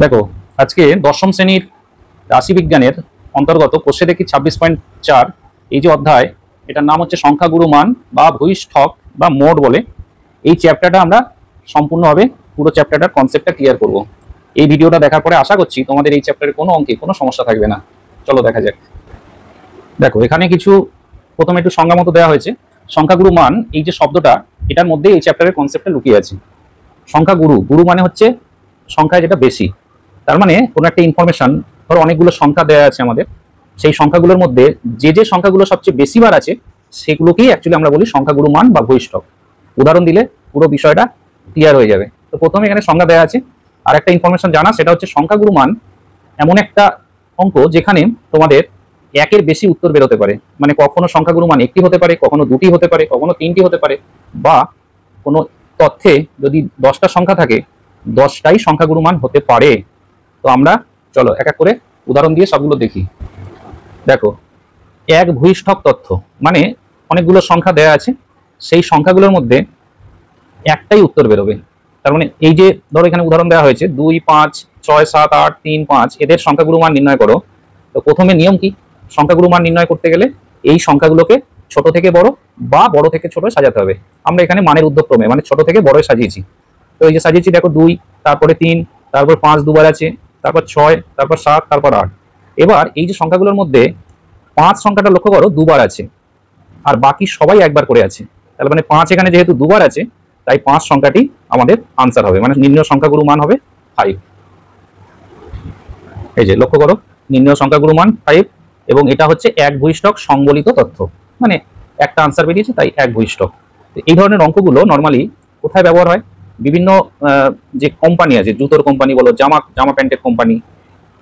দেখো, আজকে দশম শ্রেণীর রাশিবিজ্ঞানের অন্তর্গত কোষে দেখি 26.4 এই যে অধ্যায়, এটার নাম হচ্ছে সংখ্যাগুরু মান বা ভূইষ্ঠক বা মোড বলে। এই চ্যাপ্টারটা আমরা সম্পূর্ণভাবে পুরো চ্যাপ্টারটার কনসেপ্টটা ক্লিয়ার করব। এই ভিডিওটা দেখার পরে আশা করছি তোমাদের এই চ্যাপ্টারের কোনো অঙ্কে কোনো সমস্যা থাকবে না। চলো দেখা যাক। দেখো, এখানে কিছু প্রথমে একটু সংজ্ঞা মতো দেওয়া হয়েছে। সংখ্যাগুরু মান এই যে শব্দটা, এটার মধ্যে এই চ্যাপ্টারের কনসেপ্টটা লুকিয়ে আছে। সংখ্যাগুরু, গুরু মানে হচ্ছে সংখ্যায় যেটা বেশি। তার মানে কোনো একটা ইনফরমেশন, ধরো অনেকগুলো সংখ্যা দেওয়া আছে আমাদের, সেই সংখ্যাগুলোর মধ্যে যে যে সংখ্যাগুলো সবচেয়ে বেশি বার আছে সেগুলোকেই অ্যাকচুয়ালি আমরা বলি সংখ্যাগুরু মান বা ভূইষ্ঠক। উদাহরণ দিলে পুরো বিষয়টা ক্লিয়ার হয়ে যাবে। তো প্রথমে এখানে সংজ্ঞা দেওয়া আছে, আর একটা ইনফরমেশন জানা, সেটা হচ্ছে সংখ্যাগুরু মান এমন একটা অঙ্ক যেখানে তোমাদের একের বেশি উত্তর বেরোতে পারে। মানে কখনো সংখ্যাগুরু মান একটি হতে পারে, কখনো দুটি হতে পারে, কখনো তিনটি হতে পারে, বা কোনো তথ্যে যদি 10টা সংখ্যা থাকে 10টাই সংখ্যাগুরু মান হতে পারে। তো আমরা চলো এক এক করে উদাহরণ দিয়ে সবগুলো দেখি। দেখো, এক ভূইষ্ঠক তথ্য মানে অনেকগুলো সংখ্যা দেয়া আছে, সেই সংখ্যাগুলোর মধ্যে একটাই উত্তর বেরোবে। তার মানে এই যে ধরো এখানে উদাহরণ দেওয়া হয়েছে 2, 5, 6, 7, 8, 3, 5, এদের সংখ্যাগুরু মান নির্ণয় করো। তো প্রথমে নিয়ম কি, সংখ্যাগুরু মান নির্ণয় করতে গেলে এই সংখ্যাগুলোকে ছোট থেকে বড় বা বড় থেকে ছোট সাজাতে হবে। আমরা এখানে মানের ঊর্ধ্বক্রমে মানে ছোট থেকে বড় সাজিয়েছি। তো এই যে সাজিয়েছি, দেখো 2, তারপরে 3, তারপর 5 দুবার আছে, তারপর 6, তারপর 7, তারপর 8। এবার এই যে সংখ্যাগুলোর মধ্যে 5 সংখ্যাটা লক্ষ্য করো দুবার আছে, আর বাকি সবাই একবার করে আছে। তার মানে 5 এখানে যেহেতু দুবার আছে, তাই 5 সংখ্যাটি আমাদের আনসার হবে, মানে নির্ণয় সংখ্যাগুরু মান হবে 5। এই যে লক্ষ্য করো, নির্ণয় সংখ্যাগুরু মান 5, এবং এটা হচ্ছে এক ভূইষ্ঠক সংবলিত তথ্য, মানে একটা আনসার বেরিয়েছে তাই এক ভূইষ্ঠক। এই ধরনের অঙ্কগুলো নর্মালি কোথায় ব্যবহার হয়, বিভিন্ন যে কোম্পানি আছে, জুতোর কোম্পানি বলো, জামা প্যান্টের কোম্পানি,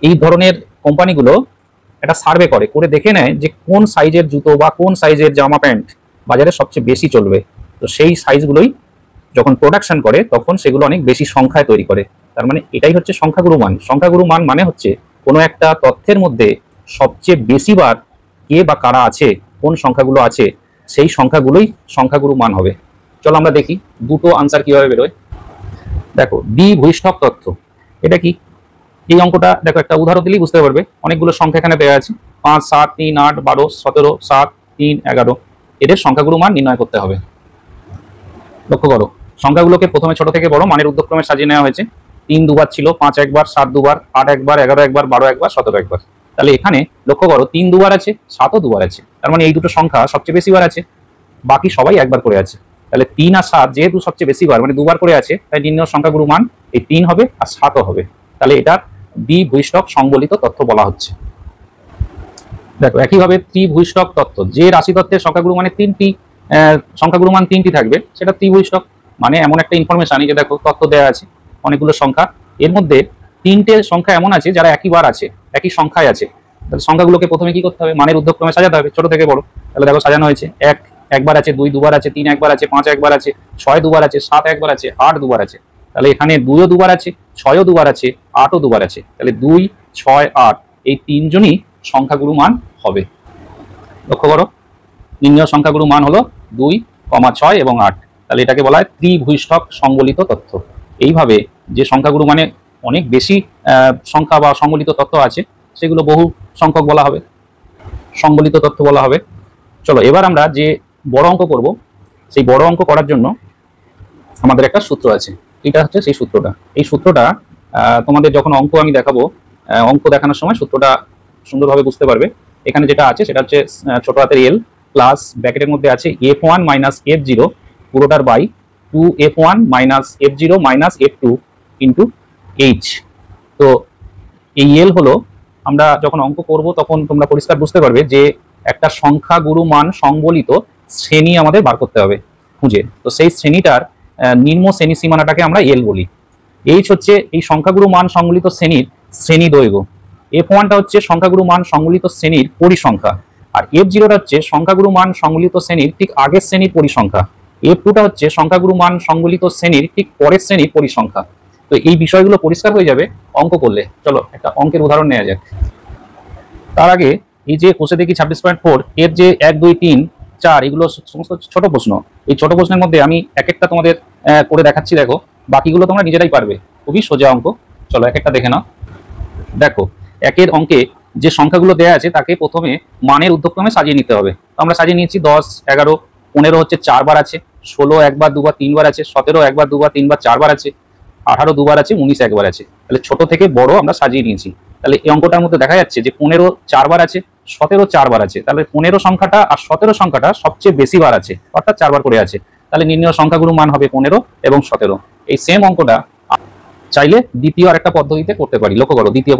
এই ধরনের কোম্পানিগুলো একটা সার্ভে করে দেখে নেয় যে কোন সাইজের জুতো বা কোন সাইজের জামা প্যান্ট বাজারে সবচেয়ে বেশি চলবে। তো সেই সাইজগুলোই যখন প্রোডাকশন করে তখন সেগুলো অনেক বেশি সংখ্যায় তৈরি করে। তার মানে এটাই হচ্ছে সংখ্যাগুরু মান। সংখ্যাগুরু মান মানে হচ্ছে কোনো একটা তথ্যের মধ্যে সবচেয়ে বেশিবার কে বা কারা আছে, কোন সংখ্যাগুলো আছে, সেই সংখ্যাগুলোই সংখ্যাগুরু মান হবে। চলো আমরা দেখি দুটো আনসার কিভাবে বেরোয়। দেখো, দ্বিভূইষ্ঠক তথ্য, এটা কি? এই অঙ্কটা দেখো, একটা উদাহরণ দিলেই বুঝতে পারবে। অনেকগুলো সংখ্যা এখানে দেওয়া আছে, 5, 7, 3, 8, 12, 17, 7, 3, 11, এদের সংখ্যাগুরু মান নির্ণয় করতে হবে। লক্ষ্য করো, সংখ্যাগুলোকে প্রথমে ছোট থেকে বড় মানের ঊর্ধ্বক্রমে সাজিয়ে নেওয়া হয়েছে। 3 দুবার ছিল, 5 একবার, 7 দুবার, 8 একবার, 11 একবার, 12 একবার, 17 একবার। তাহলে এখানে লক্ষ্য করো 3 দুবার আছে, 7ও দুবার আছে। তার মানে এই দুটো সংখ্যা সবচেয়ে বেশি বার আছে, বাকি সবাই একবার করে আছে। তাহলে 3 আর 7 যেহেতু সবচেয়ে বেশি বার, মানে দুবার করে আছে, তাই নির্ণয় সংখ্যাগুরু মান এই 3 হবে আর 7ও হবে। তাহলে এটা দ্বিভূইষ্ঠক সংবলিত তথ্য বলা হচ্ছে। দেখো, একইভাবে ত্রিভূইষ্ঠক তথ্য, যে রাশি তত্ত্বের সংখ্যাগুরু মানে তিনটি, সংখ্যাগুরু মান 3টি থাকবে, সেটা ত্রিভূইষ্ঠক। মানে এমন একটা ইনফরমেশন, এই যে দেখো তথ্য দেওয়া আছে অনেকগুলো সংখ্যা, এর মধ্যে 3টে সংখ্যা এমন আছে যারা একইবার আছে, একই সংখ্যায় আছে। তাহলে সংখ্যাগুলোকে প্রথমে কি করতে হবে, মানের ঊর্ধ্বক্রমে সাজাতে হবে ছোট থেকে বড়। তাহলে দেখো সাজানো হয়েছে, 1 একবার আছে, 2 দুবার আছে, 3 একবার আছে, 5 একবার আছে, 6 দুবার আছে, 7 একবার আছে, 8 দুবার আছে। তাহলে এখানে 2ও দুবার আছে, 6ও দুবার আছে, 8ও দুবার আছে। তাহলে 2, 6, 8 এই তিনজনই সংখ্যাগুরু মান হবে। লক্ষ্য করো, নির্ণয় সংখ্যাগুরু মান হলো 2, 6 এবং 8। তাহলে এটাকে বলা হয় ত্রিভূইষ্ঠক সংবলিত তথ্য। এইভাবে যে সংখ্যাগুরু মানে অনেক বেশি সংখ্যা বা সংবলিত তথ্য আছে, সেগুলো বহু সংখ্যক বলা হবে, সংবলিত তথ্য বলা হবে। চলো এবার আমরা যে বড় অঙ্ক করব, সেই বড় অঙ্ক করার জন্য আমাদের একটা সূত্র আছে। এটা হচ্ছে সেই সূত্রটা। এই সূত্রটা তোমাদের যখন অঙ্ক আমি দেখাবো, অঙ্ক দেখানোর সময় সূত্রটা সুন্দরভাবে বুঝতে পারবে। এখানে যেটা আছে সেটা হচ্ছে ছোট হাতের এল প্লাস ব্র্যাকেটের মধ্যে আছে f1 মাইনাস f0 পুরোটার by 2f1 minus f0 minus f2 into h। তো এই এল হলো, আমরা যখন অঙ্ক করব তখন তোমরা পরিষ্কার বুঝতে পারবে যে একটা সংখ্যাগুরু মান সংবলিত শ্রেণী আমাদের বার করতে হবে খুঁজে। তো সেই শ্রেণীটার নিম্ন শ্রেণী সীমানাটাকে আমরা এল বলি। এইচ হচ্ছে এই সংখ্যাগুরু মান সংবলিত শ্রেণীর শ্রেণী দৈর্ঘ্য। f1টা হচ্ছে সংখ্যাগুরু মান সংবলিত শ্রেণীর পরিসংখ্যা, আর f0টা হচ্ছে সংখ্যাগুরু মান সংবলিত শ্রেণীর ঠিক আগের শ্রেণীর পরিসংখ্যা, f2টা হচ্ছে সংখ্যাগুরু মান সংবলিত শ্রেণীর ঠিক পরের শ্রেণীর পরিসংখ্যা। তো এই বিষয়গুলো পরিষ্কার হয়ে যাবে অঙ্ক করলে। চলো একটা অঙ্কের উদাহরণ নেওয়া যাক। তার আগে এই যে কোষে দেখি 26.4 এর যে 1, 2, 3, 4 এগুলো সমস্ত ছোট প্রশ্ন। এই ছোট প্রশ্নের মধ্যে আমি এক একটা তোমাদের করে দেখাচ্ছি, দেখো বাকিগুলো তোমরা নিজেরাই পারবে, খুবই সোজা অঙ্ক। চলো এক একটা দেখে নাও। দেখো একের অঙ্কে যে সংখ্যাগুলো দেওয়া আছে তাকে প্রথমে মানের ঊর্ধ্বক্রমে সাজিয়ে নিতে হবে। তো আমরা সাজিয়ে নিয়েছি 10, 11, 15 হচ্ছে 4 বার আছে, 16 একবার, দুবার, 3 বার আছে, 17 একবার, দুবার, 3 বার, 4 বার আছে, 18 দুবার আছে, 19 একবার আছে। তাহলে ছোট থেকে বড় আমরা সাজিয়ে নিয়েছি। তাহলে এই অঙ্কটার মধ্যে দেখা যাচ্ছে যে 15 4 বার আছে, 17 4 বার আছে। তাহলে 15 সংখ্যাটা আর 17 সংখ্যাটা সবচেয়ে বেশি বার আছে, অর্থাৎ 4 বার করে আছে। তাহলে নির্ণয় সংখ্যাগুলোর মান হবে 15 এবং 17। এই সেম অঙ্কটা চাইলে দ্বিতীয় আরেকটা পদ্ধতিতে করতে পারি। লক্ষ্য করো দ্বিতীয়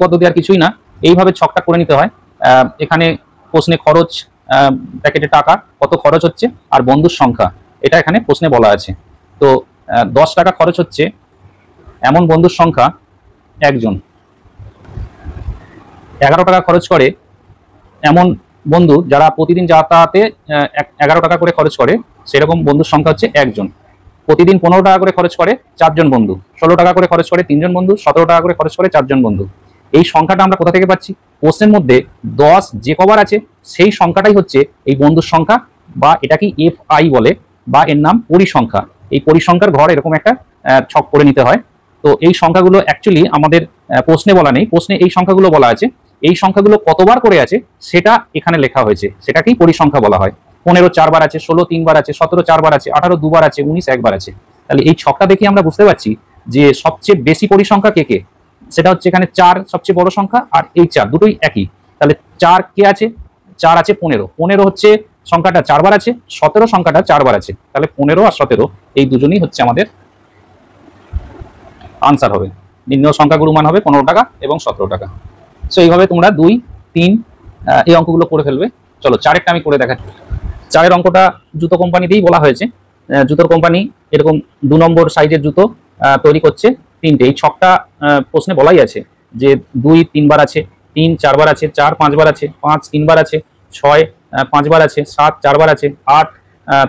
পদ্ধতি আর কিছুই না, এইভাবে ছকটা করে নিতে হয়। এখানে প্রশ্নে খরচ, প্যাকেটে টাকা কত খরচ হচ্ছে আর বন্ধুর সংখ্যা, এটা এখানে প্রশ্নে বলা আছে। তো 10 টাকা খরচ হচ্ছে এমন বন্ধুর সংখ্যা একজন, 11 টাকা খরচ করে এমন বন্ধু যারা প্রতিদিন যাতায়াতে 11 টাকা করে খরচ করে, সেরকম বন্ধুর সংখ্যা হচ্ছে একজন। প্রতিদিন 15 টাকা করে খরচ করে 4 জন বন্ধু, 16 টাকা করে খরচ করে 3 জন বন্ধু, 17 টাকা করে খরচ করে 4 জন বন্ধু। এই সংখ্যাটা আমরা কোথা থেকে পাচ্ছি? প্রশ্নের মধ্যে 10 যে কবার আছে সেই সংখ্যাটাই হচ্ছে এই বন্ধুর সংখ্যা, বা এটাকে FI বলে, বা এর নাম পরিসংখ্যা। এই পরিসংখ্যার ঘর এরকম একটা ছক করে নিতে হয়। তো এই সংখ্যাগুলো অ্যাকচুয়ালি আমাদের প্রশ্নে বলা নেই, প্রশ্নে এই সংখ্যাগুলো বলা আছে। এই সংখ্যাগুলো কতবার করে আছে সেটা এখানে লেখা হয়েছে, সেটাকেই পরিসংখ্যা বলা হয়। 15 4 বার আছে, 16 3 বার আছে, 17 4 বার আছে, 18 2 বার আছে, 19 একবার আছে। তাহলে এই ছকটা দেখে আমরা বুঝতে পারছি যে সবচেয়ে বেশি পরিসংখ্যা কে কে, সেটা হচ্ছে এখানে 4 সবচেয়ে বড় সংখ্যা, আর এই 4 দুটোই একই। তাহলে 4 কে আছে? 4 আছে 15 হচ্ছে সংখ্যাটা 4 বার আছে, 17 সংখ্যাটা 4 বার আছে। তাহলে 15 আর 17 এই দুজনেই হচ্ছে আমাদের আনসার হবে। নির্ণয় সংখ্যাগুলোর মান হবে 15 টাকা এবং 17 টাকা। সো এইভাবে তোমরা 2, 3 এই অঙ্কগুলো করে ফেলবে। চলো 4এরটা আমি করে দেখাচ্ছি। 4এর অঙ্কটা জুতো কোম্পানি দিয়েই বলা হয়েছে। জুতোর কোম্পানি এরকম 2 নম্বর সাইজের জুতো তৈরি করছে 3টে। এই ছকটা প্রশ্নে বলাই আছে যে 2 3 বার আছে, 3 4 বার আছে, 4 5 বার আছে, 5 3 বার আছে, 6 5 বার আছে, 7 4 বার আছে, 8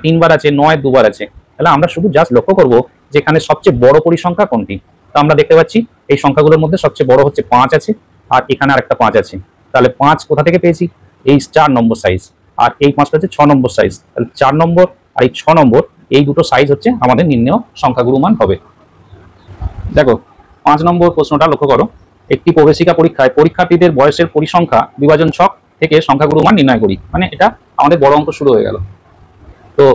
3 বার আছে, 9 2 বার আছে। তাহলে আমরা শুধু জাস্ট লক্ষ্য করব যে এখানে সবচেয়ে বড় পরিসংখ্যা কোনটি। তো আমরা দেখতে পাচ্ছি এই সংখ্যাগুলোর মধ্যে সবচেয়ে বড় হচ্ছে 5 আছে, আর এখানে আরেকটা 5 আছে। তাহলে 5 কোথা থেকে পেয়েছি? এই 4 নম্বর সাইজ, আর এই 5টা হচ্ছে 6 নম্বর সাইজ। তাহলে 4 নম্বর আর এই 6 নম্বর এই দুটো সাইজ হচ্ছে আমাদের নির্ণয় সংখ্যাগুরু মান হবে। দেখো 5 নম্বর প্রশ্নটা লক্ষ্য করো। একটি প্রবেশিকা পরীক্ষায় পরীক্ষার্থীদের বয়সের পরিসংখ্যা বিভাজন ছক থেকে সংখ্যাগুরু মান নির্ণয় করি। মানে এটা আমাদের বড় অঙ্ক শুরু হয়ে গেল। তো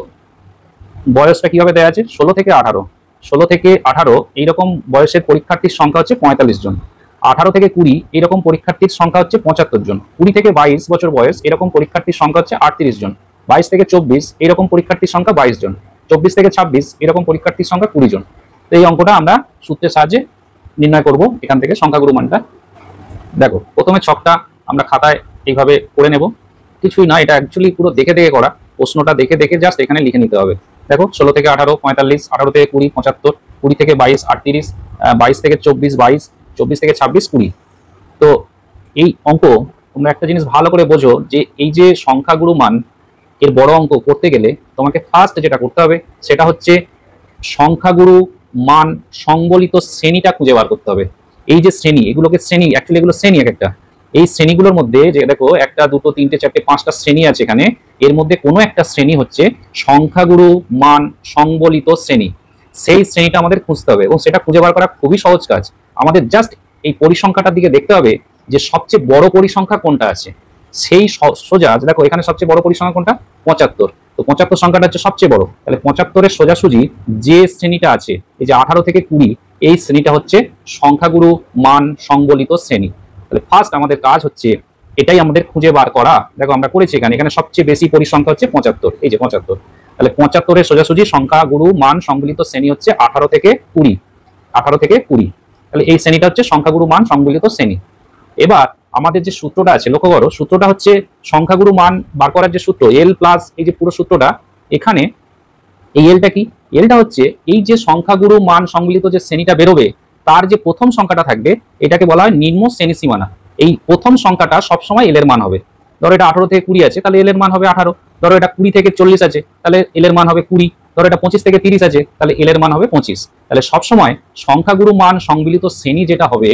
বয়সটা কিভাবে দেওয়া আছে? 16 থেকে 18। 16 থেকে 18 এইরকম বয়সের পরীক্ষার্থীর সংখ্যা হচ্ছে 45 জন। 18 থেকে 20 এইরকম পরীক্ষার্থীর সংখ্যা হচ্ছে 75 জন। 20 থেকে 22 বছর বয়স এরকম পরীক্ষার্থীর সংখ্যা হচ্ছে 38 জন। 22 থেকে 24 এরকম পরীক্ষার্থীর সংখ্যা 22 জন। 24 থেকে 26 এরকম পরীক্ষার্থীর সংখ্যা 20 জন। তো এই অঙ্কটা আমরা সূত্রের সাহায্যে নির্ণয় করব এখান থেকে সংখ্যাগুরু মানটা। দেখো প্রথমে ছকটা আমরা খাতায় এইভাবে করে নেব। কিছুই না, এটা অ্যাকচুয়ালি পুরো দেখে দেখে করা, প্রশ্নটা দেখে দেখে জাস্ট এখানে লিখে নিতে হবে। দেখো 16 থেকে 18 45, 18 থেকে 20 75, 20 থেকে 22 38, 22 থেকে 24 22, 24 থেকে 26 20। তো এই অঙ্ক তোমরা একটা জিনিস ভালো করে বোঝো যে এই যে সংখ্যাগুরু মান এর বড় অঙ্ক করতে গেলে তোমাকে ফার্স্ট যেটা করতে হবে সেটা হচ্ছে সংখ্যাগুরু মান সংবলিত শ্রেণীটা খুঁজে বার করতে হবে। এই যে শ্রেণী, এগুলোকে শ্রেণী, অ্যাকচুয়ালি এগুলো শ্রেণী এক একটা। এই শ্রেণীগুলোর মধ্যে যে দেখো 1 2 3 4 5টা শ্রেণী আছে এখানে, এর মধ্যে কোনো একটা শ্রেণী হচ্ছে সংখ্যাগুরু মান সংবলিত শ্রেণী। সেই শ্রেণীটা আমাদের খুঁজতে হবে এবং সেটা খুঁজে বার করা খুবই সহজ কাজ। আমাদের জাস্ট এই পরিসংখ্যাটার দিকে দেখতে হবে যে সবচেয়ে বড় পরিসংখ্যা কোনটা আছে। সেই সোজা দেখো এখানে সবচেয়ে বড় পরিসংখ্যা কোনটা? 75। তো 75 সংখ্যাটা হচ্ছে সবচেয়ে বড়। তাহলে 75-এর সোজাসুজি যে শ্রেণীটা আছে এই যে 18 থেকে 20, এই শ্রেণীটা হচ্ছে সংখ্যাগুরু মান সংবলিত শ্রেণী। তাহলে ফার্স্ট আমাদের কাজ হচ্ছে এটাই আমাদের খুঁজে বার করা। দেখো আমরা করেছি এখানে সবচেয়ে বেশি পরিসংখ্যা হচ্ছে 75, এই যে 75। তাহলে 75-এর সোজাসুজি সংখ্যাগুরু মান সংবলিত শ্রেণী হচ্ছে 18 থেকে 20। 18 থেকে 20, তাহলে এই শ্রেণীটা হচ্ছে সংখ্যাগুরু মান সংবলিত শ্রেণী। এবার আমাদের যে সূত্রটা আছে লক্ষ্য করো, সূত্রটা হচ্ছে সংখ্যাগুরু মান বার করার যে সূত্র এল প্লাস এই যে পুরো সূত্রটা, এখানে এই এলটা কি? এলটা হচ্ছে এই যে সংখ্যাগুরু মান সংবলিত যে শ্রেণীটা বেরোবে তার যে প্রথম সংখ্যাটা থাকবে এটাকে বলা হয় নিম্ন শ্রেণী সীমানা। এই প্রথম সংখ্যাটা সবসময় এল এর মান হবে। ধরো এটা 18 থেকে 20 আছে, তাহলে এল এর মান হবে 18। ধরো এটা 20 থেকে 40 আছে, তাহলে এল এর মান হবে 20। ধরো এটা 25 থেকে 30 আছে, তাহলে এল এর মান হবে 25। তাহলে সবসময় সংখ্যাগুরু মান সংবলিত শ্রেণী যেটা হবে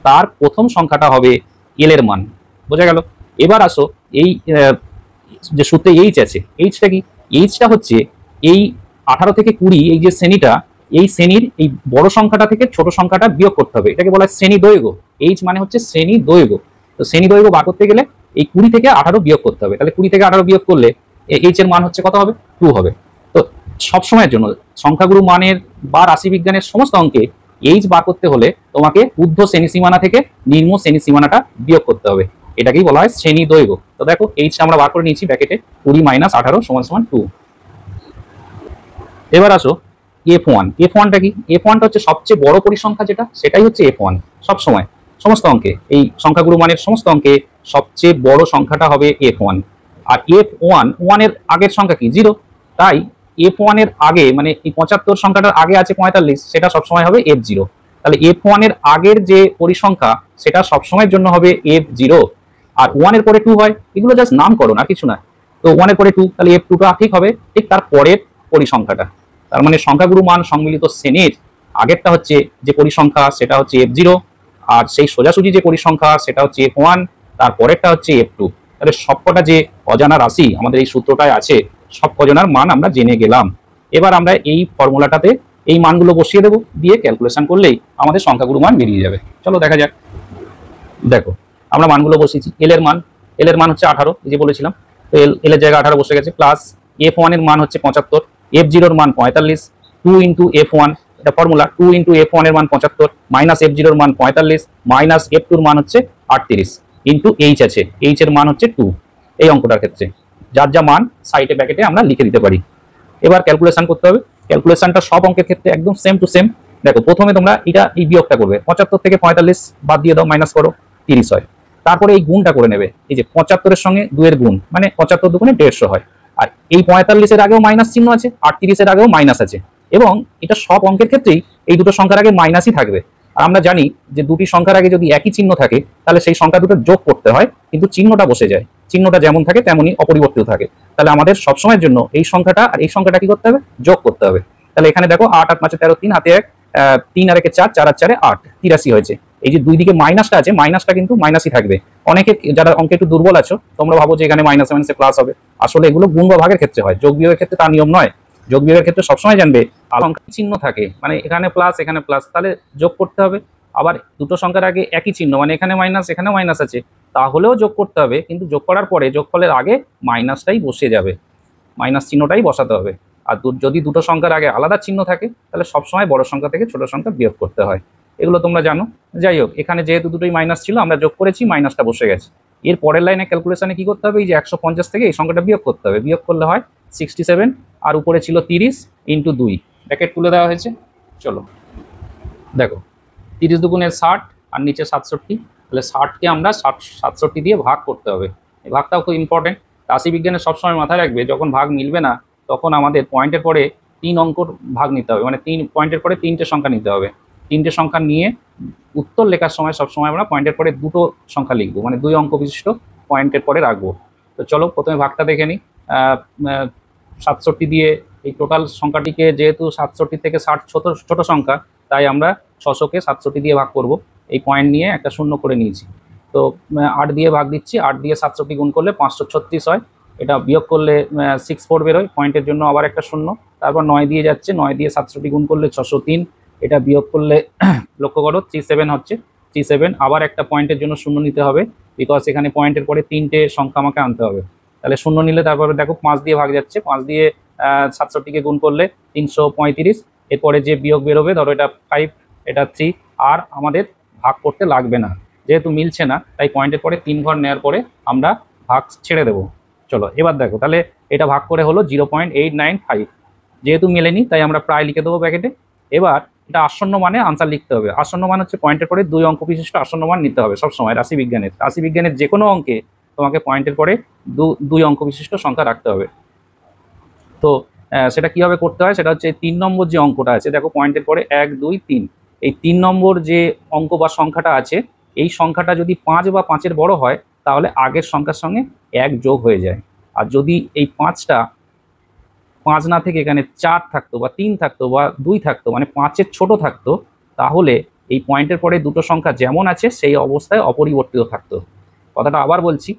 তার প্রথম সংখ্যাটা হবে এল এর মান। বোঝা গেল? এবার আসো এই যে সূত্রে এইচ আছে, এইচটা কি? এইচটা হচ্ছে এই 18 থেকে 20 এই যে শ্রেণীটা, এই শ্রেণীর এই বড় সংখ্যাটা থেকে ছোট সংখ্যাটা বিয়োগ করতে হবে, এটাকে বলা হয় শ্রেণী দৈর্ঘ্য। এইচ মানে হচ্ছে শ্রেণী দৈর্ঘ্য। তো শ্রেণী দৈর্ঘ্য বার করতে গেলে এই 20 থেকে 18 বিয়োগ করতে হবে। তাহলে 20 থেকে 18 বিয়োগ করলে এইচ এর মান হচ্ছে কত হবে? 2 হবে। তো সবসময়ের জন্য সংখ্যাগুরু মানের বা রাশিবিজ্ঞানের সমস্ত অঙ্কে এইচ বার করতে হলে তোমাকে ঊর্ধ্ব শ্রেণী সীমানা থেকে নিম্ন শ্রেণী সীমানাটা বিয়োগ করতে হবে, এটাকেই বলা হয় শ্রেণী দৈর্ঘ্য। তো দেখো এইচটা আমরা বার করে নিয়েছি ব্র্যাকেটে, 20 - 18 = 2। এবার আসো F1। F1টা কি? F1টা হচ্ছে সবচেয়ে বড় পরিসংখ্যা যেটা, সেটাই হচ্ছে F1। সবসময় সমস্ত অঙ্কে, এই সংখ্যাগুরু মানের সমস্ত অঙ্কে সবচেয়ে বড় সংখ্যাটা হবে F1। আর F1 এর আগের সংখ্যা কি? 0। তাই F1 এর আগে মানে এই 75 সংখ্যাটার আগে আছে 45, সেটা সবসময় হবে F0। তাহলে F1 এর আগের যে পরিসংখ্যা সেটা সবসময়ের জন্য হবে F0। আর 1 এর পরে 2 হয়, এগুলো জাস্ট নামকরণ আর কিছু না। তো 1 এর পরে 2, তাহলে F2টা ঠিক হবে ঠিক তার পরের পরিসংখ্যাটা। তার মানে সংখ্যাগুরু মান সম্মিলিত শ্রেণীর আগেরটা হচ্ছে যে পরিসংখ্যা সেটা হচ্ছে F0, আর সেই সোজাসুজি যে পরিসংখ্যা সেটা হচ্ছে F1, তারপরেরটা হচ্ছে F2। তাহলে সবকটা যে অজানা রাশি আমাদের এই সূত্রটায় আছে, সব অজানার মান আমরা জেনে গেলাম। এবার আমরা এই ফর্মুলাটাতে এই মানগুলো বসিয়ে দেবো, দিয়ে ক্যালকুলেশন করলেই আমাদের সংখ্যাগুরু মান বেরিয়ে যাবে। চলো দেখা যাক। দেখো আমরা মানগুলো বসিয়েছি। এল এর মান হচ্ছে 18, এই যে বলেছিলাম। তো এল এর জায়গায় 18 বসে গেছে, প্লাস F1 এর মান হচ্ছে 75, F0 এর মান 45, 2 × F1, এটা ফর্মুলা, 2 × F1 এর মান 75 মাইনাস F0 এর মান 45 মাইনাস F2 এর মান হচ্ছে 38 ইন্টু এইচ আছে, এইচ এর মান হচ্ছে 2। এই অঙ্কটার ক্ষেত্রে যার যা মান সাইডে ব্র্যাকেটে আমরা লিখে দিতে পারি। এবার ক্যালকুলেশন করতে হবে। ক্যালকুলেশনটা সব অঙ্কের ক্ষেত্রে একদম সেম টু সেম। দেখো প্রথমে তোমরা এটা এই বিয়োগটা করবে, 75 থেকে 45 বাদ দিয়ে দাও, মাইনাস করো, 30 হয়। তারপরে এই গুণটা করে নেবে, এই যে 75 এর সঙ্গে 2 এর গুণ মানে 75 দুগুণে 150 হয়। আর এই 45 এর আগেও মাইনাস চিহ্ন আছে, 38 এর আগেও মাইনাস আছে, এবং এটা সব অঙ্কের ক্ষেত্রেই এই দুটো সংখ্যার আগে মাইনাসই থাকবে। আর আমরা জানি যে দুটি সংখ্যার আগে যদি একই চিহ্ন থাকে তাহলে সেই সংখ্যা দুটো যোগ করতে হয়, কিন্তু চিহ্নটা বসে যায়, চিহ্নটা যেমন থাকে তেমনই অপরিবর্তিত থাকে। তাহলে আমাদের সবসময়ের জন্য এই সংখ্যাটা আর এই সংখ্যাটা কি করতে হবে? যোগ করতে হবে। তাহলে এখানে দেখো 8 8 5 13, 3 হাতে 1, 3 আর 1 4, 4 আর 4 8, 83 হয়েছে। এই যে দুই দিকে মাইনাসটা আছে, মাইনাসটা কিন্তু মাইনাসই থাকবে। অনেকে যারা অঙ্কে একটু দুর্বল আছো তোমরা ভাবো যে এখানে মাইনাস মাইনাসে প্লাস হবে, আসলে এগুলো গুণ বা ভাগের ক্ষেত্রে হয়, যোগ বিয়োগের ক্ষেত্রে তার নিয়ম নয়। যোগ বিয়োগের ক্ষেত্রে সবসময় জানবে সংখ্যা চিহ্ন থাকে, মানে এখানে প্লাস এখানে প্লাস, তাহলে যোগ করতে হবে। আবার দুটো সংখ্যার আগে একই চিহ্ন, মানে এখানে মাইনাস এখানে মাইনাস আছে, তাহলেও যোগ করতে হবে, কিন্তু যোগ করার পরে যোগফলের আগে মাইনাসটাই বসে যাবে, মাইনাস চিহ্নটাই বসাতে হবে। আর যদি দুটো সংখ্যার আগে আলাদা চিহ্ন থাকে তাহলে সবসময় বড় সংখ্যা থেকে ছোট সংখ্যা বিয়োগ করতে হয়, এগুলো তোমরা জানো। যাই হোক, এখানে যেহেতু দুটোই মাইনাস ছিল আমরা যোগ করেছি, মাইনাসটা বসে গেছে। এর পরের লাইনে ক্যালকুলেশনে কি করতে হবে? এই যে 150 থেকে এই সংখ্যাটা বিয়োগ করতে হবে, বিয়োগ করলে হয় 67, আর উপরে ছিল 30 × 2, ব্র্যাকেট তুলে দেওয়া হয়েছে। চলো দেখো 30 দুগুণে 60 আর নিচে 67, তাহলে 60কে আমরা 67 দিয়ে ভাগ করতে হবে। এই ভাগটাও খুব ইম্পর্টেন্ট। রাশিবিজ্ঞানে সবসময় মাথায় রাখবে, যখন ভাগ মিলবে না তখন আমাদের পয়েন্টের পরে 3 অঙ্কর ভাগ নিতে হবে, মানে 3 পয়েন্টের পরে 3টে সংখ্যা নিতে হবে। 3টে সংখ্যা নিয়ে উত্তর লেখার সময় সবসময় আমরা পয়েন্টের পরে 2টো সংখ্যা লিখবো, মানে 2 অঙ্ক বিশিষ্ট পয়েন্টের পরে রাখবো। তো চলো প্রথমে ভাগটা দেখে নিই। 67 দিয়ে এই টোটাল সংখ্যাটিকে, যেহেতু 67 থেকে 60 ছোট সংখ্যা, তাই আমরা 600কে 67 দিয়ে ভাগ করব। এই পয়েন্ট নিয়ে একটা শূন্য করে নিয়েছি। তো 8 দিয়ে ভাগ দিচ্ছি, 8 দিয়ে 67 গুণ করলে 536 হয়। এটা বিয়োগ করলে 64 বেরোয়, পয়েন্টের জন্য আবার একটা শূন্য। তারপর 9 দিয়ে যাচ্ছে, 9 দিয়ে 67 গুণ করলে 603, এটা বিয়োগ করলে লক্ষ্য করো 37 হচ্ছে, 37। আবার একটা পয়েন্টের জন্য শূন্য নিতে হবে, বিকজ এখানে পয়েন্টের পরে 3টে সংখ্যা আমাকে আনতে হবে। তাহলে শূন্য নিলে তারপরে দেখো 5 দিয়ে ভাগ যাচ্ছে, 5 দিয়ে 67কে গুণ করলে 335। এরপরে যে বিয়োগ বেরোবে, ধরো এটা 5 এটা 3, আর আমাদের ভাগ করতে লাগবে না, যেহেতু মিলছে না তাই পয়েন্টের পরে 3 ঘর নেওয়ার পরে আমরা ভাগ ছেড়ে দেবো। চলো এবার দেখো, তাহলে এটা ভাগ করে হলো 0.895, যেহেতু মেলেনি তাই আমরা প্রায় লিখে দেবো ব্র্যাকেটে। এবার এটা আসন্ন মানে আনসার লিখতে হবে। আসন্ন মান হচ্ছে পয়েন্টের পরে 2 অঙ্ক বিশিষ্ট আসন্ন মান নিতে হবে সবসময়। রাশিবিজ্ঞানের যে কোনো অঙ্কে তোমাকে পয়েন্টের পরে 2 অঙ্ক বিশিষ্ট সংখ্যা রাখতে হবে। তো সেটা কিভাবে করতে হয়, সেটা হচ্ছে 3 নম্বর যে অঙ্কটা আছে, দেখো পয়েন্টের পরে 1 2 3, এই 3 নম্বর যে অঙ্ক বা সংখ্যাটা আছে, এই সংখ্যাটা যদি 5 বা 5-এর বড় হয় তাহলে আগের সংখ্যার সঙ্গে 1 যোগ হয়ে যায়। আর যদি এই 5টা 5 না থেকে এখানে 4 থাকতো বা 3 থাকতো বা 2 থাকতো, মানে 5-এর ছোট থাকতো, তাহলে এই পয়েন্টের পরে দুটো সংখ্যা যেমন আছে সেই অবস্থায় অপরিবর্তিত থাকতো। কথাটা আবার বলছি,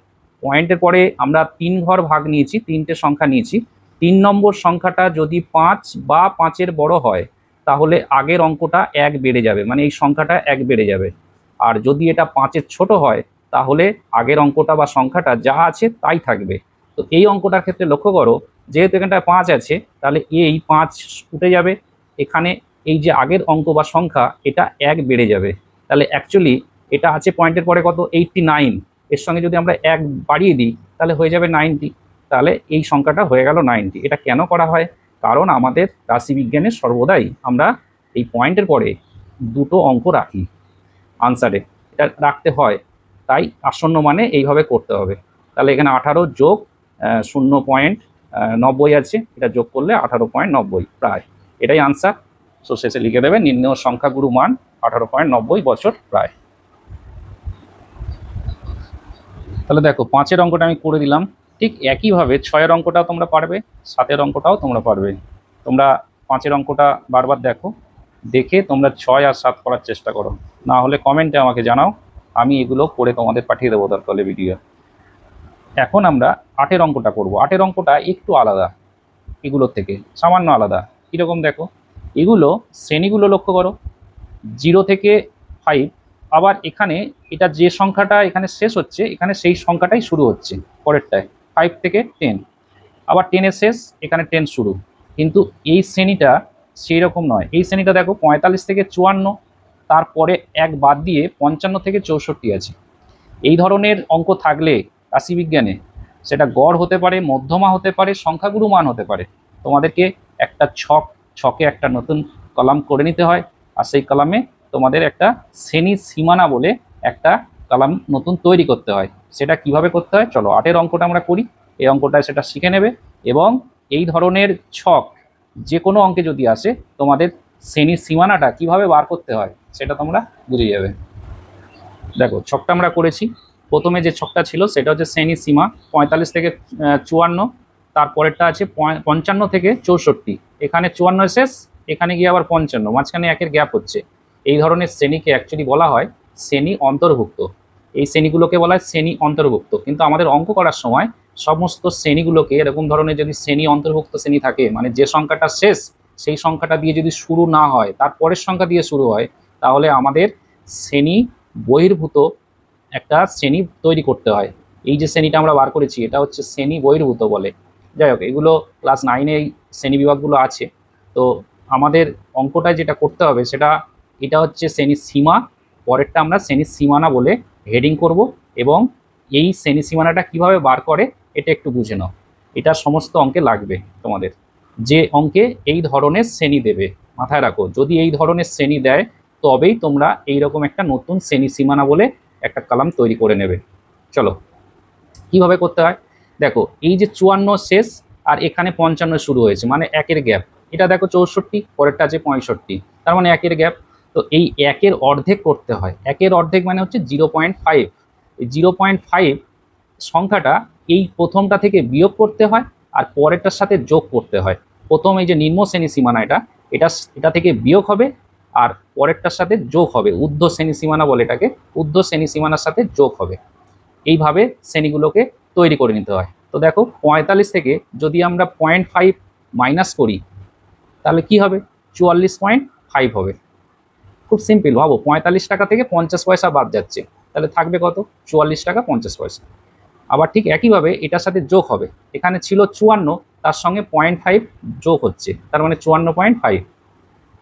পয়েন্টের পরে আমরা 3 ঘর ভাগ নিয়েছি, 3টে সংখ্যা নিয়েছি। 3 নম্বর সংখ্যাটা যদি 5 বা 5-এর বড় হয় তাহলে আগের অঙ্কটা 1 বেড়ে যাবে, মানে এই সংখ্যাটা 1 বেড়ে যাবে। আর যদি এটা 5-এর ছোট হয় তাহলে আগের অঙ্কটা বা সংখ্যাটা যা আছে তাই থাকবে। তো এই অঙ্কটার ক্ষেত্রে লক্ষ্য করো, যেহেতু এখানটায় 5 আছে তাহলে এই 5 উঠে যাবে, এখানে এই যে আগের অঙ্ক বা সংখ্যা এটা 1 বেড়ে যাবে। তাহলে অ্যাকচুয়ালি এটা আছে পয়েন্টের পরে কত, 89, এর সঙ্গে যদি আমরা 1 বাড়িয়ে দিই তাহলে হয়ে যাবে 90। তাহলে এই সংখ্যাটা হয়ে গেল 90। এটা কেন করা হয়? কারণ আমাদের রাশিবিজ্ঞানের সর্বদাই আমরা এই পয়েন্টের পরে দুটো অঙ্ক রাখি আনসারে, এটা রাখতে হয়, তাই আসন্ন মানে এইভাবে করতে হবে। তাহলে এখানে 18 যোগ 0.90 আছে, এটা যোগ করলে 18.90 প্রায়, এটাই আনসার। সো শেষে লিখে দেবে নির্ণেয় সংখ্যাগুরু মান 18.90 বছর প্রায়। তাহলে দেখো 5-এর অঙ্কটা আমি করে দিলাম, ঠিক একইভাবে 6-এর অঙ্কটাও তোমরা পারবে, 7-এর অঙ্কটাও তোমরা পারবে। তোমরা 5-এর অঙ্কটা বারবার দেখো, দেখে তোমরা 6 আর 7 করার চেষ্টা করো, না হলে কমেন্টে আমাকে জানাও, আমি এগুলো করে তোমাদের পাঠিয়ে দেবো দরকার হলে ভিডিও। এখন আমরা 8-এর অঙ্কটা করব। 8-এর অঙ্কটা একটু আলাদা, এগুলোর থেকে সামান্য আলাদা। কীরকম দেখো, এগুলো শ্রেণীগুলো লক্ষ্য করো, 0 থেকে 5, আবার এখানে এটা যে সংখ্যাটা এখানে শেষ হচ্ছে এখানে সেই সংখ্যাটাই শুরু হচ্ছে পরেরটায়, 5 থেকে 10, আবার 10-এর শেষ এখানে 10 শুরু। কিন্তু এই শ্রেণীটা সেই রকম নয়। এই শ্রেণীটা দেখো 45 থেকে 54, তারপরে 1 বাদ দিয়ে 55 থেকে 64 আছে। এই ধরনের অঙ্ক থাকলে রাশিবিজ্ঞানে সেটা গড় হতে পারে, মধ্যমা হতে পারে, সংখ্যাগুরু মান হতে পারে। তোমাদেরকে একটা ছকে একটা নতুন কলাম করে নিতে হয়, আর সেই কলামে তোমাদের একটা শ্রেণী সীমানা বলে একটা কলাম নতুন তৈরি করতে হয়। সেটা কিভাবে করতে হয় চলো 8-এর অঙ্কটা আমরা করি, এই অঙ্কটায় সেটা শিখে নেবে। এবং এই ধরনের ছক যে কোনো অঙ্কে যদি আসে তোমাদের শ্রেণী সীমানাটা কিভাবে বার করতে হয় সেটা তোমরা বুঝে যাবে। দেখো ছকটা আমরা করেছি, প্রথমে যে ছকটা ছিল সেটা হচ্ছে শ্রেণী সীমা 45 থেকে 54, তারপরেরটা আছে 55 থেকে 64, এখানে 54 শেষ, এখানে গিয়ে আবার 55, মাঝখানে 1-এর গ্যাপ হচ্ছে। এই ধরনের শ্রেণীকে অ্যাকচুয়ালি বলা হয় শ্রেণী অন্তর্ভুক্ত। এই শ্রেণীগুলোকে বলা হয় শ্রেণী অন্তর্ভুক্ত। কিন্তু আমাদের অঙ্ক করার সময় সমস্ত শ্রেণীগুলোকে এরকম ধরনের যদি শ্রেণী অন্তর্ভুক্ত শ্রেণী থাকে, মানে যে সংখ্যাটা শেষ সেই সংখ্যাটা দিয়ে যদি শুরু না হয়, তার পরের সংখ্যা দিয়ে শুরু হয়, তাহলে আমাদের শ্রেণী বহির্ভূত একটা শ্রেণী তৈরি করতে হয়। এই যে শ্রেণীটা আমরা বার করেছি এটা হচ্ছে শ্রেণী বহির্ভূত বলে। যাই হোক, এগুলো ক্লাস 9-এ এই শ্রেণী বিভাগগুলো আছে। তো আমাদের অঙ্কটায় যেটা করতে হবে সেটা এটা হচ্ছে শ্রেণীর সীমা, পরেরটা আমরা শ্রেণীর সীমানা বলে হেডিং করব। এবং এই শ্রেণী সীমানাটা কিভাবে বার করে এটা একটু বুঝে নাও, এটা সমস্ত অঙ্কে লাগবে তোমাদের। যে অঙ্কে এই ধরনের শ্রেণী দেবে, মাথায় রাখো, যদি এই ধরনের শ্রেণী দেয় তবেই তোমরা এইরকম একটা নতুন শ্রেণী সীমানা বলে একটা কলাম তৈরি করে নেবে। চলো কিভাবে করতে হয় দেখো, এই যে 54 শেষ আর এখানে 55 শুরু হয়েছে, মানে 1-এর গ্যাপ। এটা দেখো 64, পরেরটা আছে 65, তার মানে 1-এর গ্যাপ। তো এই 1-এর অর্ধেক করতে হয়। 1-এর অর্ধেক মানে হচ্ছে 0.5। এই 0.5 সংখ্যাটা এই প্রথমটা থেকে বিয়োগ করতে হয় আর পরেরটার সাথে যোগ করতে হয়। প্রথম এই যে নিম্ন শ্রেণী সীমানা এটা থেকে বিয়োগ হবে আর পরেরটার সাথে যোগ হবে, ঊর্ধ্ব শ্রেণী সীমানা বলে এটাকে, ঊর্ধ্ব শ্রেণী সীমানার সাথে যোগ হবে। এইভাবে শ্রেণীগুলোকে তৈরি করে নিতে হয়। তো দেখো 45 থেকে যদি আমরা 0.5 মাইনাস করি তাহলে কি হবে, 44.5 হবে। খুব সিম্পল, ভাবো 45 টাকা থেকে 50 পয়সা বাদ যাচ্ছে, তাহলে থাকবে কত, 44 টাকা 50 পয়সা। আবার ঠিক একইভাবে এটার সাথে যোগ হবে, এখানে ছিল 54, তার সঙ্গে 0.5 যোগ হচ্ছে, তার মানে 54.5।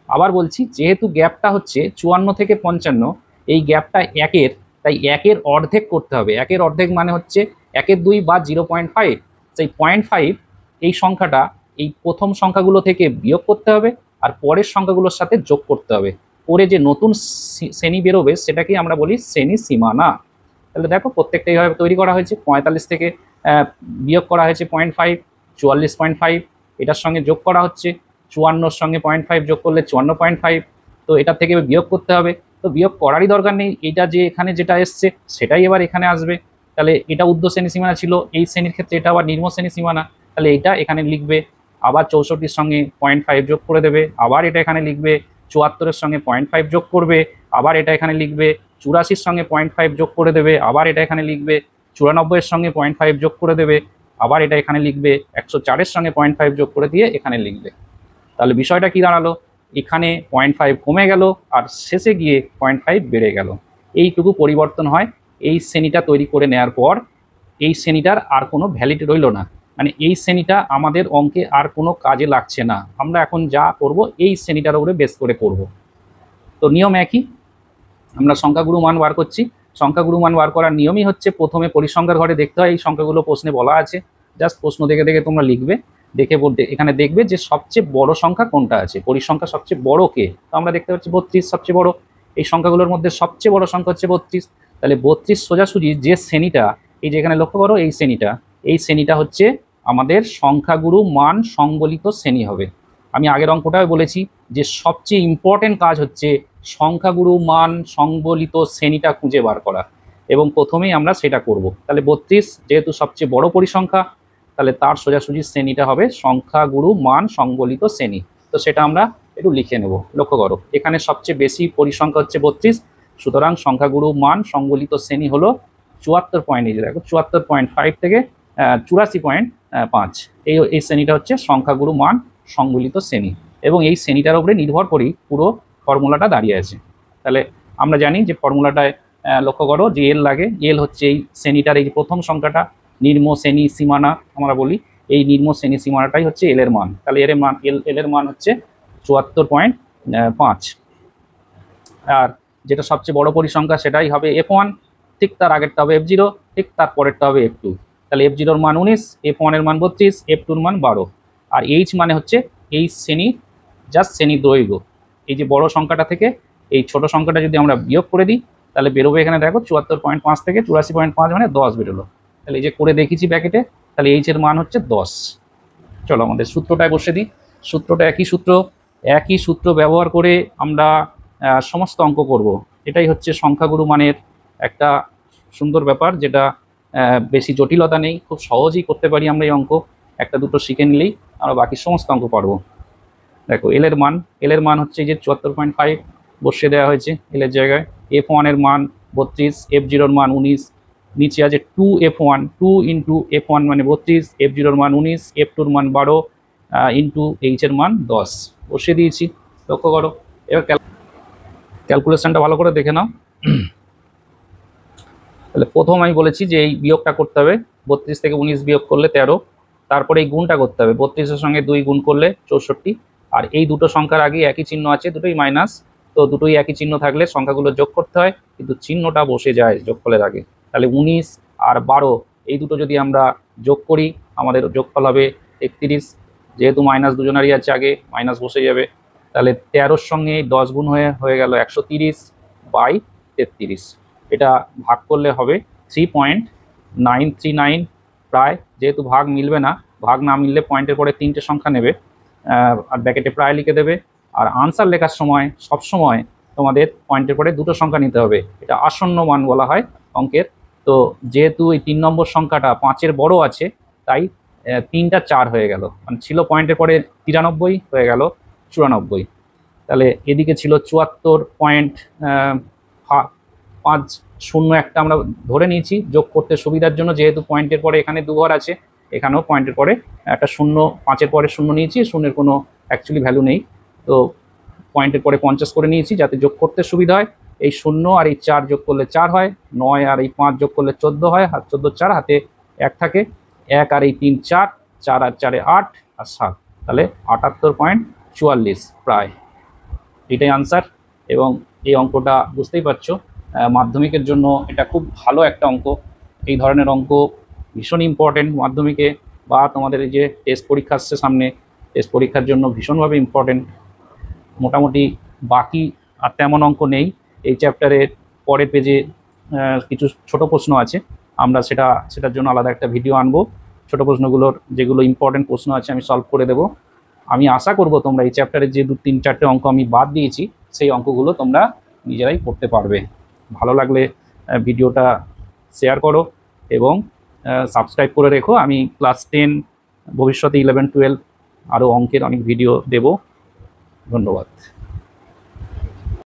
আবার বলছি, যেহেতু গ্যাপটা হচ্ছে 54 থেকে 55, এই গ্যাপটা 1-এর, তাই 1-এর অর্ধেক করতে হবে। 1-এর অর্ধেক মানে হচ্ছে 1-এর 2 বা 0.5। সেই 0.5 এই সংখ্যাটা এই প্রথম সংখ্যাগুলো থেকে বিয়োগ করতে হবে আর পরের সংখ্যাগুলোর সাথে যোগ করতে হবে, করে যে নতুন শ্রেণী বেরোবে সেটাকেই আমরা বলি শ্রেণী সীমানা। তাহলে দেখো প্রত্যেকটা এইভাবে তৈরি করা হয়েছে। 45 থেকে বিয়োগ করা হয়েছে 0.5, 44.5, এটার সঙ্গে যোগ করা হচ্ছে 54-র সঙ্গে 0.5 যোগ করলে 54.5। তো এটা থেকে বিয়োগ করতে হবে, তো বিয়োগ করারই দরকার নেই, এটা যে এখানে যেটা এসছে সেটাই এবার এখানে আসবে। তাহলে এটা ঊর্ধ্ব শ্রেণী সীমানা ছিল, এই শ্রেণীর ক্ষেত্রে এটা আবার নিম্ন শ্রেণী সীমানা, তাহলে এটা এখানে লিখবে। আবার 64-র সঙ্গে 0.5 যোগ করে দেবে, আবার এটা এখানে লিখবে। 74-এর সঙ্গে 0.5 যোগ করবে, আবার এটা এখানে লিখবে। 84-র সঙ্গে 0.5 যোগ করে দেবে, আবার এটা এখানে লিখবে। 94-এর সঙ্গে 0.5 যোগ করে দেবে, আবার এটা এখানে লিখবে। 104-এর সঙ্গে 0.5 যোগ করে দিয়ে এখানে লিখবে। তাহলে বিষয়টা কি দাঁড়ালো, এখানে 0.5 কমে গেল আর শেষে গিয়ে 0.5 বেড়ে গেল। এইটুকু পরিবর্তন হয়। এই শ্রেণীটা তৈরি করে নেওয়ার পর এই শ্রেণীটার আর কোনো ভ্যালিড রইল না, মানে এই শ্রেণীটা আমাদের অঙ্কে আর কোনো কাজে লাগছে না। আমরা এখন যা করব এই শ্রেণীটার উপরে বেস করে করব। তো নিয়ম একই, আমরা সংখ্যাগুরু মান বার করছি। সংখ্যাগুরু মান বার করার নিয়মই হচ্ছে প্রথমে পরিসংখ্যার ঘরে দেখতে হয় এই সংখ্যাগুলো প্রশ্নে বলা আছে, জাস্ট প্রশ্ন দেখে দেখে তোমরা লিখবে, দেখে বলতে এখানে দেখবে যে সবচেয়ে বড় সংখ্যা কোনটা আছে, পরিসংখ্যা সবচেয়ে বড় কে। তো আমরা দেখতে পাচ্ছি 32 সবচেয়ে বড়, এই সংখ্যাগুলোর মধ্যে সবচেয়ে বড় সংখ্যা হচ্ছে 32। তাহলে 32 সোজাসুজি যে শ্রেণীটা, এই যে এখানে লক্ষ্য করো এই শ্রেণীটা হচ্ছে আমাদের সংখ্যাগুরু মান সংবলিত শ্রেণী হবে। আমি আগের অঙ্কটাও বলেছি যে সবচেয়ে ইম্পর্টেন্ট কাজ হচ্ছে সংখ্যাগুরু মান সংবলিত শ্রেণীটা খুঁজে বার করা, এবং প্রথমেই আমরা সেটা করব। তাহলে 32 যেহেতু সবচেয়ে বড় পরিসংখ্যা, তাহলে তার সোজাসুজি শ্রেণীটা হবে সংখ্যাগুরু মান সংবলিত শ্রেণী। তো সেটা আমরা একটু লিখে নেব। লক্ষ্য করো এখানে সবচেয়ে বেশি পরিসংখ্যা হচ্ছে 32, সুতরাং সংখ্যাগুরু মান সংবলিত শ্রেণী হলো 74 পয়েন্ট। এই যে দেখো 74.5 থেকে 84.5, এই শ্রেণীটা হচ্ছে সংখ্যাগুরু মান সংবলিত শ্রেণী, এবং এই শ্রেণীটার উপরে নির্ভর করেই পুরো ফর্মুলাটা দাঁড়িয়ে আছে। তাহলে আমরা জানি যে ফর্মুলাটায় লক্ষ্য করো যে এল লাগে, এল হচ্ছে এই শ্রেণীটার এই প্রথম সংখ্যাটা, নিম্ন শ্রেণী সীমানা আমরা বলি, এই নিম্ন শ্রেণী সীমানাটাই হচ্ছে এল এর মান। তাহলে এল এর মান হচ্ছে 74.5, আর যেটা সবচেয়ে বড় পরিসংখ্যা সেটাই হবে F1, ঠিক তার আগেরটা হবে F0, ঠিক তার পরেরটা হবে F2। তাহলে F0 এর মান 19, F1 এর মান 32, F2 এর মান 12, আর H মানে হচ্ছে এই শ্রেণী, জাস্ট শ্রেণী দৈর্ঘ্য। এই যে বড় সংখ্যাটা থেকে এই ছোট সংখ্যাটা যদি আমরা বিয়োগ করে দিই তাহলে বেরোবে এখানে দেখো 74.5 থেকে 84.5 মানে 10 বেরোলো। তাহলে এই যে করে দেখিয়েছি ব্র্যাকেটে, তাহলে H এর মান হচ্ছে 10। চলো আমাদের সূত্রটায় বসে দিই। সূত্রটা একই সূত্র ব্যবহার করে আমরা সমস্ত অঙ্ক করব। এটাই হচ্ছে সংখ্যাগুরু মানের একটা সুন্দর ব্যাপার, যেটা বেশি জটিলতা নেই, খুব সহজেই করতে পারি আমরা এই অঙ্ক। একটা দুটো শিখে নিলেই আমরা বাকি সমস্ত অঙ্ক পারবো। দেখো এল এর মান হচ্ছে যে 74.5 বসিয়ে দেওয়া হয়েছে এল এর জায়গায়। F1 এর মান 32, F0 এর মান 19, নিচে আছে 2F1, 2 ইন্টু F1 মানে 32, F0 এর মান 19, F2 এর মান 12 ইন্টু H এর মান 10 বসিয়ে দিয়েছি। লক্ষ্য করো এবার ক্যালকুলেশনটা ভালো করে দেখে নাও। তাহলে প্রথম আমি বলেছি যে এই বিয়োগটা করতে হবে, 32 থেকে 19 বিয়োগ করলে 13, তারপরে এই গুণটা করতে হবে, 32-এর সঙ্গে 2 গুণ করলে 64, আর এই দুটো সংখ্যার আগে একই চিহ্ন আছে, দুটোই মাইনাস, তো দুটোই একই চিহ্ন থাকলে সংখ্যাগুলো যোগ করতে হয়, কিন্তু চিহ্নটা বসে যায় যোগফলের আগে। তাহলে 19 আর 12 এই দুটো যদি আমরা যোগ করি আমাদের যোগফল হবে 31, যেহেতু মাইনাস দুজনারই আছে আগে মাইনাস বসে যাবে। তাহলে 13-র সঙ্গে 10 গুণ হয়ে গেল 130/33, এটা ভাগ করলে হবে 3.939 প্রায়, যেহেতু ভাগ মিলবে না, ভাগ না মিললে পয়েন্টের পরে 3টে সংখ্যা নেবে আর ব্র্যাকেটে প্রায় লিখে দেবে। আর আনসার লেখার সময় সবসময় তোমাদের পয়েন্টের পরে দুটো সংখ্যা নিতে হবে, এটা আসন্ন মান বলা হয় অঙ্কের। তো যেহেতু এই 3 নম্বর সংখ্যাটা 5-এর বড় আছে, তাই 3টা 4 হয়ে গেল, মানে ছিল পয়েন্টের পরে 93 হয়ে গেল 94। তাহলে এদিকে ছিল 74.50 একটা আমরা ধরে নিয়েছি যোগ করতে সুবিধার জন্য, যেহেতু পয়েন্টের পরে এখানে দুঘর আছে, এখানেও পয়েন্টের পরে একটা শূন্য, 5-এর পরে শূন্য নিয়েছি, শূন্যের কোনো অ্যাকচুয়ালি ভ্যালু নেই, তো পয়েন্টের পরে 50 করে নিয়েছি যাতে যোগ করতে সুবিধা হয়। এই 0 আর এই 4 যোগ করলে 4 হয়, 9 আর এই 5 যোগ করলে 14 হয়, হাত 14 4 হাতে 1 থাকে, 1 আর এই 3 4, 4 আর 4 8 আর 7, তাহলে 78.44 প্রায়, এটাই আনসার। এবং এই অঙ্কটা বুঝতেই পারছো মাধ্যমিকের জন্য এটা খুব ভালো একটা অঙ্ক। এই ধরনের অঙ্ক ভীষণ ইম্পর্টেন্ট মাধ্যমিকে, বা তোমাদের এই যে টেস্ট পরীক্ষা আসছে সামনে, টেস্ট পরীক্ষার জন্য ভীষণভাবে ইম্পর্টেন্ট। মোটামুটি বাকি আর তেমন অঙ্ক নেই, এই চ্যাপ্টারের পরের পেজে কিছু ছোট প্রশ্ন আছে, আমরা সেটার জন্য আলাদা একটা ভিডিও আনবো। ছোট প্রশ্নগুলোর যেগুলো ইম্পর্টেন্ট প্রশ্ন আছে আমি সলভ করে দেবো। আমি আশা করব তোমরা এই চ্যাপ্টারের যে 2-3-4টে অঙ্ক আমি বাদ দিয়েছি সেই অঙ্কগুলো তোমরা নিজেরাই করতে পারবে। ভালো লাগলে ভিডিওটা শেয়ার করো এবং সাবস্ক্রাইব করে রেখো। আমি ক্লাস 10, ভবিষ্যতে 11-12 আরও অঙ্কের অনেক ভিডিও দেব। ধন্যবাদ।